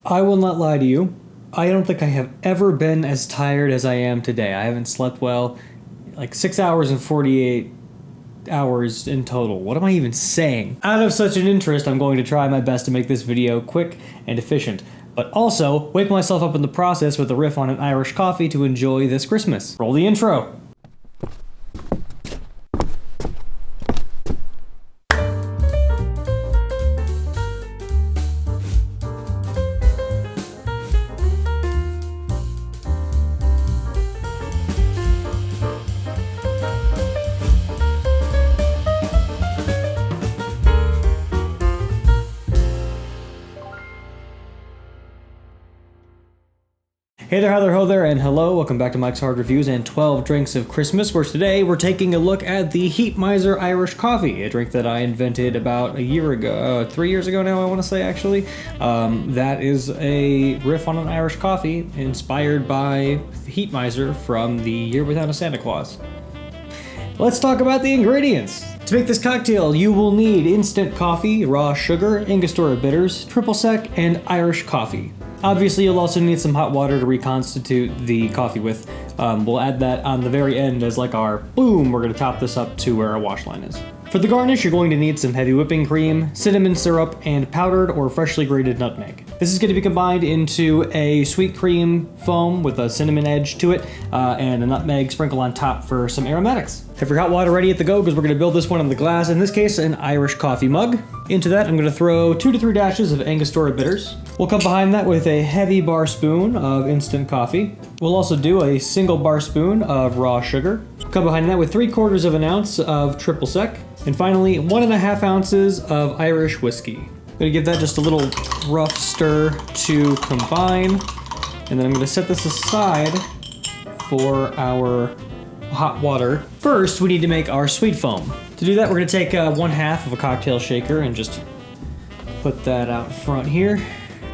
I will not lie to you. I don't think I have ever been as tired as I am today. I haven't slept well, like 6 hours and 48 hours in total. What am I even saying? Out of such an interest, I'm going to try my best to make this video quick and efficient, but also wake myself up in the process with a riff on an Irish coffee to enjoy this Christmas. Roll the intro. Hey there, hi there, ho there, and hello. Welcome back to Mike's Hard Reviews and 12 Drinks of Christmas, where today we're taking a look at the Heat Miser Irish Coffee, a drink that I invented about a year ago, 3 years ago now, I want to say, actually. That is a riff on an Irish coffee inspired by Heat Miser from the Year Without a Santa Claus. Let's talk about the ingredients. To make this cocktail, you will need instant coffee, raw sugar, Angostura Bitters, triple sec, and Irish coffee. Obviously, you'll also need some hot water to reconstitute the coffee with. We'll add that on the very end as like our boom. We're going to top this up to where our wash line is. For the garnish, you're going to need some heavy whipping cream, cinnamon syrup, and powdered or freshly grated nutmeg. This is going to be combined into a sweet cream foam with a cinnamon edge to it, and a nutmeg sprinkle on top for some aromatics. Have your hot water ready at the go, because we're going to build this one in the glass, in this case an Irish coffee mug. Into that, I'm going to throw 2 to 3 dashes of Angostura Bitters. We'll come behind that with a heavy bar spoon of instant coffee. We'll also do a single bar spoon of raw sugar. Come behind that with 3/4 of an ounce of triple sec. And finally, 1.5 ounces of Irish whiskey. I'm gonna give that just a little rough stir to combine. And then I'm gonna set this aside for our hot water. First, we need to make our sweet foam. To do that, we're gonna take 1/2 of a cocktail shaker and just put that out front here.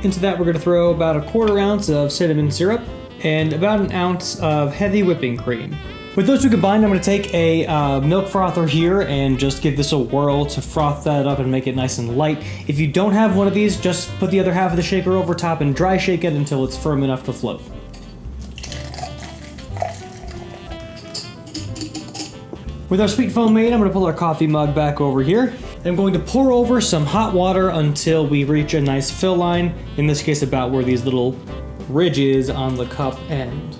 Into that, we're gonna throw about 1/4 ounce of cinnamon syrup and about 1 ounce of heavy whipping cream. With those two combined, I'm going to take a milk frother here and just give this a whirl to froth that up and make it nice and light. If you don't have one of these, just put the other half of the shaker over top and dry shake it until it's firm enough to float. With our sweet foam made, I'm going to pull our coffee mug back over here. I'm going to pour over some hot water until we reach a nice fill line, in this case about where these little ridges on the cup end.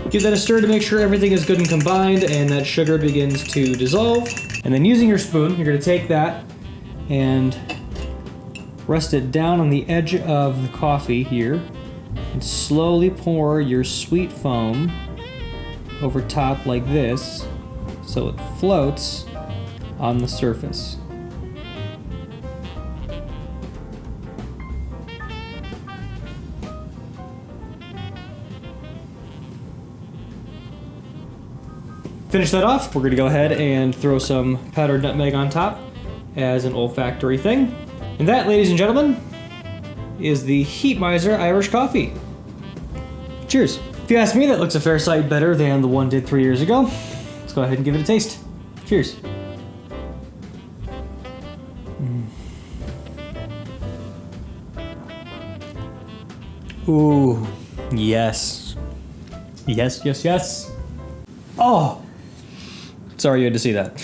Give that a stir to make sure everything is good and combined and that sugar begins to dissolve. And then using your spoon, you're going to take that and rest it down on the edge of the coffee here and slowly pour your sweet foam over top like this so it floats on the surface. Finish that off, we're gonna go ahead and throw some powdered nutmeg on top as an olfactory thing. And that, ladies and gentlemen, is the Heat Miser Irish Coffee. Cheers. If you ask me, that looks a fair sight better than the one did 3 years ago. Let's go ahead and give it a taste. Cheers. Ooh, yes. Yes, yes, yes. Oh! Sorry you had to see that.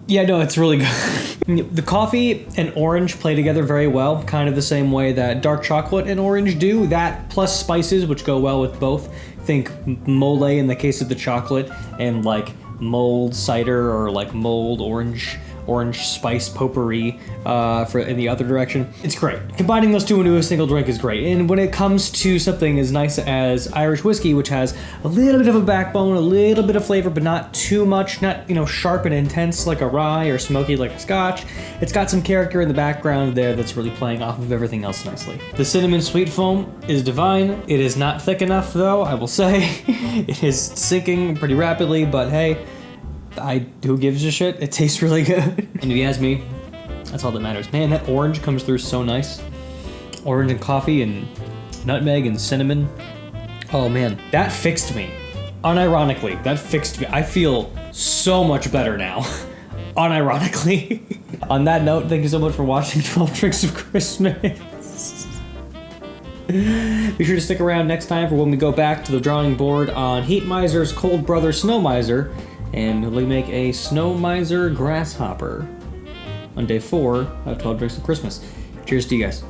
Yeah, no, it's really good. The coffee and orange play together very well, kind of the same way that dark chocolate and orange do. That plus spices, which go well with both. Think mole in the case of the chocolate, and like mulled cider or like mulled orange spice potpourri for in the other direction. It's great. Combining those two into a single drink is great. And when it comes to something as nice as Irish whiskey, which has a little bit of a backbone, a little bit of flavor, but not too much, not, sharp and intense like a rye or smoky like a scotch. It's got some character in the background there that's really playing off of everything else nicely. The cinnamon sweet foam is divine. It is not thick enough though, I will say. It is sinking pretty rapidly, but hey, who gives a shit? It tastes really good. And if you ask me, that's all that matters. Man, that orange comes through so nice. Orange and coffee and nutmeg and cinnamon. Oh man, that fixed me. Unironically, that fixed me. I feel so much better now. unironically. On that note, thank you so much for watching 12 Drinks of Christmas. Be sure to stick around next time for when we go back to the drawing board on Heat Miser's Cold Brother Snow Miser, and we make a Snow Miser Grasshopper on day 4 of 12 Drinks of Christmas. Cheers to you guys.